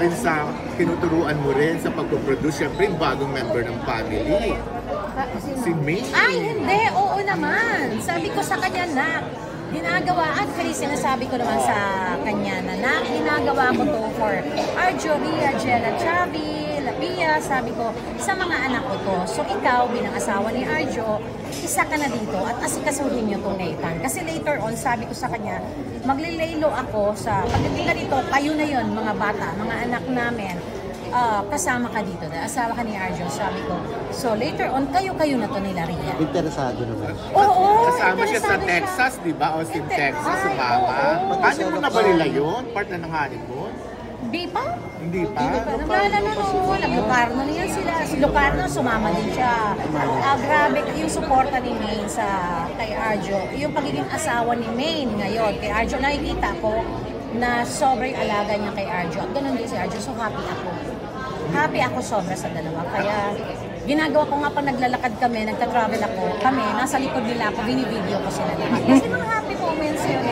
rin sa tinuturuan mo rin sa pagpuproduce, syempre yung bagong member ng family. Si May. Ay, hindi. Oo naman. Sabi ko sa kanya na, ginagawa, actually sinasabi ko naman sa kanya na ginagawa ko to for Arjo, Ria, Jella, Chavi, Lapia, sabi ko, sa mga anak ko to. So ikaw, bilang asawa ni Arjo, isa ka na dito at asikasuhin niyo itong Nathan. Kasi later on, sabi ko sa kanya, maglilaylo ako sa, pagdating ka dito, kayo na yon mga bata, mga anak namin, kasama ka dito, asawa ka ni Arjo, sabi ko. So later on, kayo-kayo na to nila Ria. Interesado naman. Oo, Kasama siya sa Texas, di ba? O si Texas, sumama. Paano mo nabalila yun? Part na ng honeymoon? Di pa? Hindi pa? Naglalala noon, nag-Locarno na yan sila. Si Locarno, sumama din siya. Grabe, yung suporta ni Maine sa kay Arjo, yung pagiging asawa ni Maine ngayon kay Arjo, nakikita ko na sobrang alaga niya kay Arjo. At ganun din si Arjo, so happy ako. Happy ako sobra sa dalawa. Kaya ginagawa ko nga pag naglalakad kami, nagka-travel ako, kami, nasa likod nila ako, binibideo ko sila lahat. Kasi mga happy moments yun.